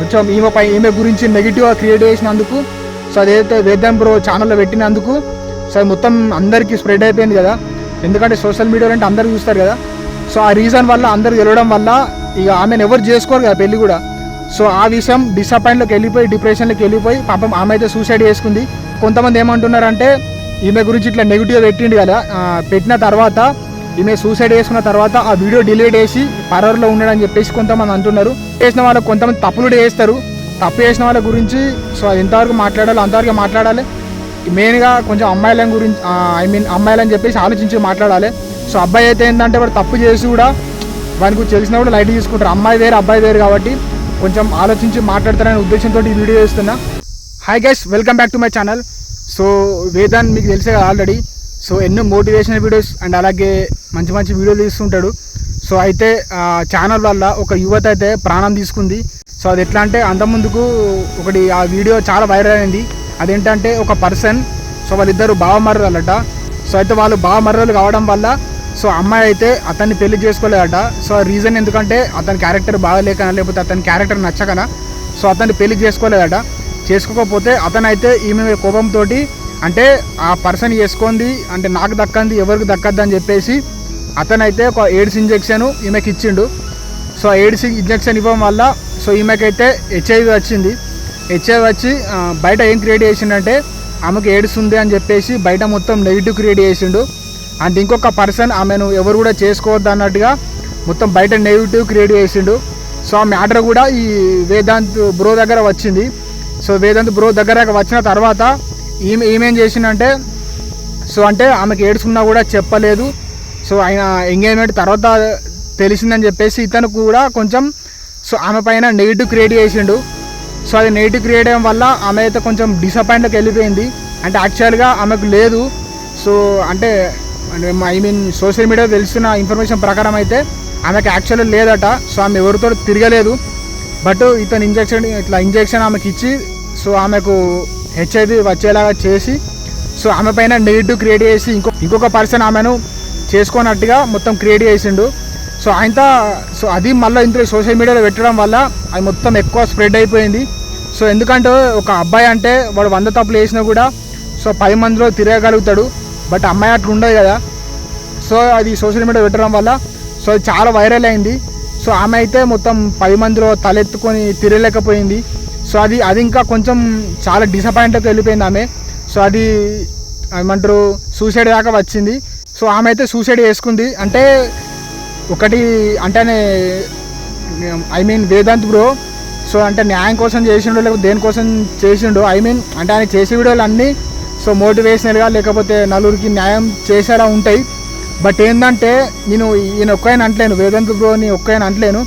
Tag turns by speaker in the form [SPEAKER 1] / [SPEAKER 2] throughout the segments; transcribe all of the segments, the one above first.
[SPEAKER 1] కొంచెం ఈమె గురించి నెగిటివ్గా క్రియేట్ చేసినందుకు సో అదైతే వేద్దాం బ్రో ఛానల్లో పెట్టినందుకు సో అది మొత్తం అందరికీ స్ప్రెడ్ అయిపోయింది కదా. ఎందుకంటే సోషల్ మీడియాలో అంటే అందరూ చూస్తారు కదా. సో ఆ రీజన్ వల్ల అందరు తెలియడం వల్ల ఇక ఆమెను ఎవరు చేసుకోరు కదా పెళ్ళి కూడా. సో ఆ విషయం డిసప్పాయింట్లోకి వెళ్ళిపోయి డిప్రెషన్లోకి వెళ్ళిపోయి పాపం ఆమె అయితే సూసైడ్ చేసుకుంది. కొంతమంది ఏమంటున్నారంటే ఈమె గురించి ఇట్లా నెగిటివ్గా పెట్టిండు కదా, పెట్టిన తర్వాత ఈమె సూసైడ్ చేసుకున్న తర్వాత ఆ వీడియో డిలీట్ చేసి పరవర్లో ఉన్నాడని చెప్పేసి కొంతమంది అంటున్నారు. చేసిన వాళ్ళకి కొంతమంది తప్పులు కూడా చేస్తారు. తప్పు చేసిన వాళ్ళ గురించి సో అది ఎంతవరకు మాట్లాడాలో అంతవరకు మాట్లాడాలి. మెయిన్గా కొంచెం అమ్మాయిల గురించి అమ్మాయిలని చెప్పేసి ఆలోచించి మాట్లాడాలి. సో అబ్బాయి అయితే ఏంటంటే వాడు తప్పు చేసి కూడా వాని గురించి తెలిసినా కూడా లైట్ తీసుకుంటారు. అమ్మాయి వేరు అబ్బాయి వేరు కాబట్టి కొంచెం ఆలోచించి మాట్లాడతారనే ఉద్దేశంతో ఈ వీడియో చేస్తున్నా. Hi guys, welcome back to my channel. So Vedaan మీకు తెలిసే కదా ఆల్రెడీ. సో ఎన్నో మోటివేషనల్ వీడియోస్ అండ్ అలాగే మంచి మంచి వీడియోలు తీస్తుంటాడు. సో అయితే ఛానల్ వల్ల ఒక యువత అయితే ప్రాణం తీసుకుంది. సో అది ఎట్లా అంటే అంతకుముందుకు ఒకటి ఆ వీడియో చాలా వైరల్ అయింది. అదేంటంటే ఒక పర్సన్ సో వాళ్ళిద్దరు బావమర్రలట. సో అయితే వాళ్ళు బావమర్రలు కావడం వల్ల సో అమ్మాయి అయితే అతన్ని పెళ్లి చేసుకోలేదట. సో రీజన్ ఎందుకంటే అతని క్యారెక్టర్ బాగలేకనా లేకపోతే అతని క్యారెక్టర్ నచ్చకనా సో అతన్ని పెళ్లి చేసుకోలేదట. చేసుకోకపోతే అతనైతే ఈమె కోపంతో అంటే ఆ పర్సన్ చేసుకుంది అంటే నాకు దక్కంది ఎవరికి దక్కద్దు అని చెప్పేసి అతనైతే ఒక ఎయిడ్స్ ఇంజెక్షన్ ఈమెకి ఇచ్చిండు. సో ఎయిడ్స్ ఇంజెక్షన్ ఇవ్వడం వల్ల సో ఈమెకైతే హెచ్ఐవి వచ్చింది. హెచ్ఐవి వచ్చి బయట ఏం క్రియేట్ చేసిండంటే ఆమెకు ఎయిడ్స్ ఉంది అని చెప్పేసి బయట మొత్తం నెగిటివ్ క్రియేట్ చేసిండు. అంటే ఇంకొక పర్సన్ ఆమెను ఎవరు కూడా చేసుకోవద్దు అన్నట్టుగా మొత్తం బయట నెగిటివ్ క్రియేట్ చేసిండు. సో ఆ మ్యాటర్ కూడా ఈ వేదాంత్ బ్రో దగ్గర వచ్చింది. సో వేదాంత్ బ్రో దగ్గర వచ్చిన తర్వాత ఈమెం చేసిందంటే సో అంటే ఆమెకు ఎయిడ్స్ ఉన్నా కూడా చెప్పలేదు. సో ఆయన ఎంగేజ్మెంట్ తర్వాత తెలిసిందని చెప్పేసి ఇతను కూడా కొంచెం సో ఆమె పైన నెగిటివ్ క్రియేట్ చేసిండు. సో అది నెగిటివ్ క్రియేట్ అయ్యడం వల్ల ఆమె అయితే కొంచెం డిసప్పాయింట్లోకి వెళ్ళిపోయింది. అంటే యాక్చువల్గా ఆమెకు లేదు. సో అంటే సోషల్ మీడియా తెలిసిన ఇన్ఫర్మేషన్ ప్రకారం అయితే ఆమెకు యాక్చువల్గా లేదట. సో ఆమె ఎవరితో తిరగలేదు. బట్ ఇతను ఇంజెక్షన్ ఆమెకి ఇచ్చి సో ఆమెకు హెచ్ఐవి వచ్చేలాగా చేసి సో ఆమె పైన నెగిటివ్ క్రియేట్ చేసి ఇంకొక పర్సన్ ఆమెను చేసుకున్నట్టుగా మొత్తం క్రియేట్ చేసిండు. సో ఆయనతో సో అది మళ్ళీ ఇంత సోషల్ మీడియాలో పెట్టడం వల్ల అది మొత్తం ఎక్కువ స్ప్రెడ్ అయిపోయింది. సో ఎందుకంటే ఒక అబ్బాయి అంటే వాడు 100 తప్పులు వేసినా కూడా సో 10 మందిలో తిరగగలుగుతాడు. బట్ అమ్మాయి అట్లా ఉండదు కదా. సో అది సోషల్ మీడియా పెట్టడం వల్ల సో అది చాలా వైరల్ అయింది. సో ఆమె అయితే మొత్తం 10 మందిలో తలెత్తుకొని తిరగలేకపోయింది. సో అది ఇంకా కొంచెం చాలా డిసప్పాయింట్కి వెళ్ళిపోయింది ఆమె. సో అది ఏమంటారు సూసైడ్ దాకా వచ్చింది. సో ఆమె అయితే సూసైడ్ చేసుకుంది. అంటే ఒకటి అంటే వేదాంత్ బ్రో సో అంటే న్యాయం కోసం చేసిండో లేకపోతే దేనికోసం చేసిండో అంటే ఆయన చేసే వీడియోలు అన్నీ సో మోటివేషనల్గా లేకపోతే నలుగురికి న్యాయం చేసేలా ఉంటాయి. బట్ ఏంటంటే నేను ఈయన ఒక్కైనా అంటలేను, వేదాంత్ బ్రోని ఒక్కైనా అంటలేను.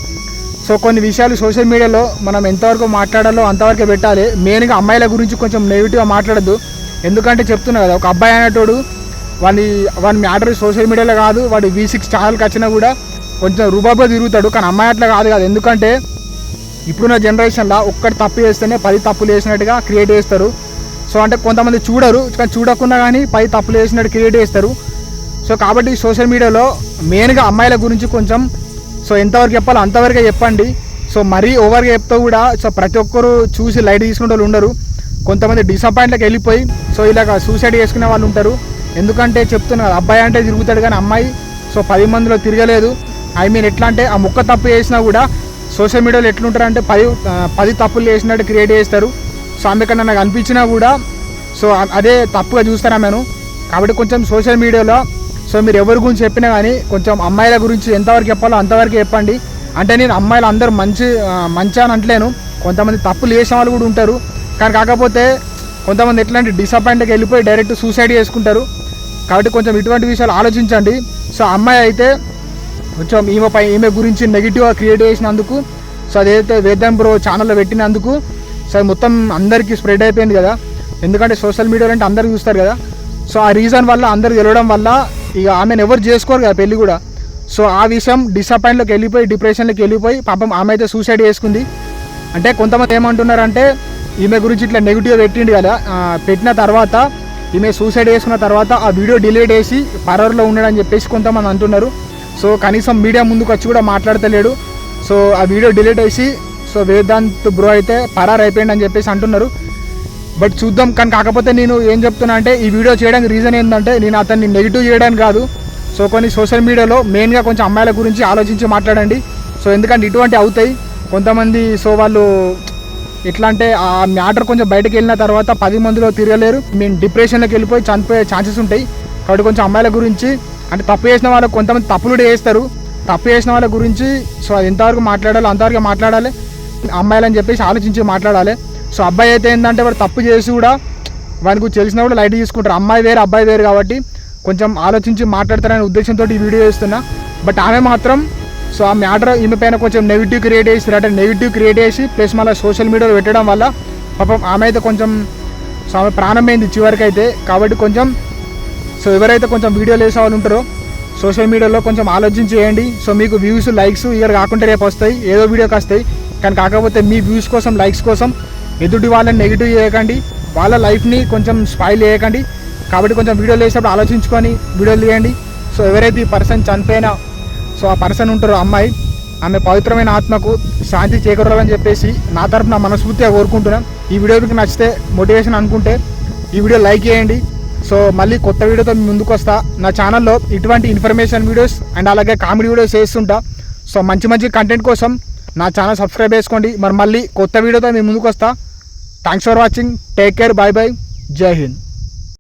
[SPEAKER 1] సో కొన్ని విషయాలు సోషల్ మీడియాలో మనం ఎంతవరకు మాట్లాడాలో అంతవరకే పెట్టాలి. మెయిన్గా అమ్మాయిల గురించి కొంచెం నెగిటివ్గా మాట్లాడద్దు. ఎందుకంటే చెప్తున్నా కదా, ఒక అబ్బాయి అనేటోడు వాడి మ్యాటర్ సోషల్ మీడియాలో కాదు, వాడి V6 ఛానల్కి వచ్చినా కూడా కొంచెం రూబాబుగా తిరుగుతాడు. కానీ అమ్మాయి అట్లా కాదు కదా. ఎందుకంటే ఇప్పుడున్న జనరేషన్లో ఒక్కటి తప్పు చేస్తేనే 10 తప్పులు వేసినట్టుగా క్రియేట్ చేస్తారు. సో అంటే కొంతమంది చూడరు, కానీ చూడకుండా కానీ 10 తప్పులు వేసినట్టు క్రియేట్ చేస్తారు. సో కాబట్టి సోషల్ మీడియాలో మెయిన్గా అమ్మాయిల గురించి కొంచెం సో ఎంతవరకు చెప్పాలో అంతవరకే చెప్పండి. సో మరీ ఓవర్గా చెప్తా కూడా సో ప్రతి ఒక్కరు చూసి లైట్ తీసుకునే వాళ్ళు ఉండరు. కొంతమంది డిసప్పాయింట్లోకి వెళ్ళిపోయి సో ఇలాగ సూసైడ్ చేసుకునే వాళ్ళు ఉంటారు. ఎందుకంటే చెప్తున్నారు అబ్బాయి అంటే తిరుగుతాడు కానీ అమ్మాయి సో 10 మందిలో తిరగలేదు. ఎట్లా అంటే ఆ ముక్క తప్పు చేసినా కూడా సోషల్ మీడియాలో ఎట్లుంటారు అంటే 10 తప్పులు చేసినట్టు క్రియేట్ చేస్తారు. సో ఆమె కన్నా నాకు అనిపించినా కూడా సో అదే తప్పుగా చూస్తారు ఆమెను. కాబట్టి కొంచెం సోషల్ మీడియాలో సో మీరు ఎవరి గురించి చెప్పినా కానీ కొంచెం అమ్మాయిల గురించి ఎంతవరకు చెప్పాలో అంతవరకు చెప్పండి. అంటే నేను అమ్మాయిలు అందరూ మంచి అని అంటలేను, కొంతమంది తప్పులు చేసిన వాళ్ళు కూడా ఉంటారు. కానీ కాకపోతే కొంతమంది ఎట్లా అంటే డిసప్పాయింట్కి వెళ్ళిపోయి డైరెక్ట్ సూసైడ్ చేసుకుంటారు. కాబట్టి కొంచెం ఇటువంటి విషయాలు ఆలోచించండి. సో అమ్మాయి అయితే కొంచెం ఈమె గురించి నెగిటివ్గా క్రియేట్ చేసినందుకు సో అదైతే వేద్దాం బ్రో ఛానల్లో పెట్టినందుకు సో అది మొత్తం అందరికీ స్ప్రెడ్ అయిపోయింది కదా. ఎందుకంటే సోషల్ మీడియాలో అంటే అందరూ చూస్తారు కదా. సో ఆ రీజన్ వల్ల అందరూ తెలియడం వల్ల ఇక ఆమెను ఎవరు చేసుకోరు కదా పెళ్ళి కూడా. సో ఆ విషయం డిసప్పాయింట్లోకి వెళ్ళిపోయి డిప్రెషన్లోకి వెళ్ళిపోయి పాపం ఆమె అయితే సూసైడ్ చేసుకుంది. అంటే కొంతమంది ఏమంటున్నారంటే ఈమె గురించి ఇట్లా నెగిటివ్గా పెట్టిండు కదా, పెట్టిన తర్వాత ఈమె సూసైడ్ చేసుకున్న తర్వాత ఆ వీడియో డిలీట్ చేసి పరవర్లో ఉన్నాడని చెప్పేసి కొంతమంది అంటున్నారు. సో కనీసం మీడియా ముందుకు వచ్చి కూడా మాట్లాడతలేడు. సో ఆ వీడియో డిలీట్ చేసి సో వేదాంత్ బ్రో అయితే పరారు అయిపోయింది అని చెప్పేసి అంటున్నారు. బట్ చూద్దాం. కానీ కాకపోతే నేను ఏం చెప్తున్నా అంటే ఈ వీడియో చేయడానికి రీజన్ ఏంటంటే నేను అతన్ని నెగిటివ్ చేయడానికి కాదు. సో కొన్ని సోషల్ మీడియాలో మెయిన్గా కొంచెం అమ్మాయిల గురించి ఆలోచించి మాట్లాడండి. సో ఎందుకంటే ఇటువంటి అవుతాయి కొంతమంది. సో వాళ్ళు ఎట్లా అంటే ఆ మ్యాటర్ కొంచెం బయటకు వెళ్ళిన తర్వాత 10 మందిలో తిరగలేరు, మేము డిప్రెషన్లోకి వెళ్ళిపోయి చనిపోయే ఛాన్సెస్ ఉంటాయి. కాబట్టి కొంచెం అమ్మాయిల గురించి అంటే తప్పు చేసిన వాళ్ళకు కొంతమంది తప్పులు కూడా చేస్తారు. తప్పు చేసిన వాళ్ళ గురించి సో అది ఎంతవరకు మాట్లాడాలో అంతవరకు మాట్లాడాలి. అమ్మాయిలని చెప్పేసి ఆలోచించి మాట్లాడాలి. సో అబ్బాయి అయితే ఏంటంటే వాడు తప్పు చేసి కూడా వానికి తెలిసినా కూడా లైట్ తీసుకుంటారు. అమ్మాయి వేరు అబ్బాయి వేరు కాబట్టి కొంచెం ఆలోచించి మాట్లాడతారనే ఉద్దేశంతో ఈ వీడియో చేస్తున్నా. బట్ ఆమె మాత్రం సో ఆ మ్యాటర్ ఈమె పైన కొంచెం నెగిటివ్ క్రియేట్ చేసి అంటే నెగిటివ్ క్రియేట్ చేసి ప్లస్ మళ్ళీ సోషల్ మీడియాలో పెట్టడం వల్ల పాపం ఆమె అయితే కొంచెం సో ఆమె ప్రాణం అయింది చివరికి అయితే. కాబట్టి కొంచెం సో ఎవరైతే కొంచెం వీడియోలు వేసే వాళ్ళు ఉంటారో సోషల్ మీడియాలో కొంచెం ఆలోచించి చేయండి. సో మీకు వ్యూస్ లైక్స్ ఇక్కడ కాకుండా రేపు వస్తాయి, ఏదో వీడియోకి వస్తాయి. కానీ కాకపోతే మీ వ్యూస్ కోసం లైక్స్ కోసం ఎదుటి వాళ్ళని నెగిటివ్ చేయకండి, వాళ్ళ లైఫ్ని కొంచెం స్పాయిల్ చేయకండి. కాబట్టి కొంచెం వీడియోలు వేసేటప్పుడు ఆలోచించుకొని వీడియోలు తీయండి. సో ఎవరైతే ఈ పర్సన్ చనిపోయినా సో ఆ పర్సన్ ఉంటారో అమ్మాయి, ఆమె పవిత్రమైన ఆత్మకు శాంతి చేకూరాలని చెప్పేసి నా తరపున మనస్ఫూర్తిగా కోరుకుంటున్నాను. ఈ వీడియో మీకు నచ్చితే మోటివేషన్ అనుకుంటే ఈ వీడియో లైక్ చేయండి. సో మళ్ళీ కొత్త వీడియోతో ముందుకు వస్తా. నా ఛానల్లో ఇటువంటి ఇన్ఫర్మేషన్ వీడియోస్ అండ్ అలాగే కామెడీ వీడియోస్ చేస్తుంటా. సో మంచి మంచి కంటెంట్ కోసం నా ఛానల్ సబ్స్క్రైబ్ చేసుకోండి. మరి మళ్ళీ కొత్త వీడియోతో మీ ముందుకు వస్తా. Thanks for watching. Take care. Bye bye. జై హింద్.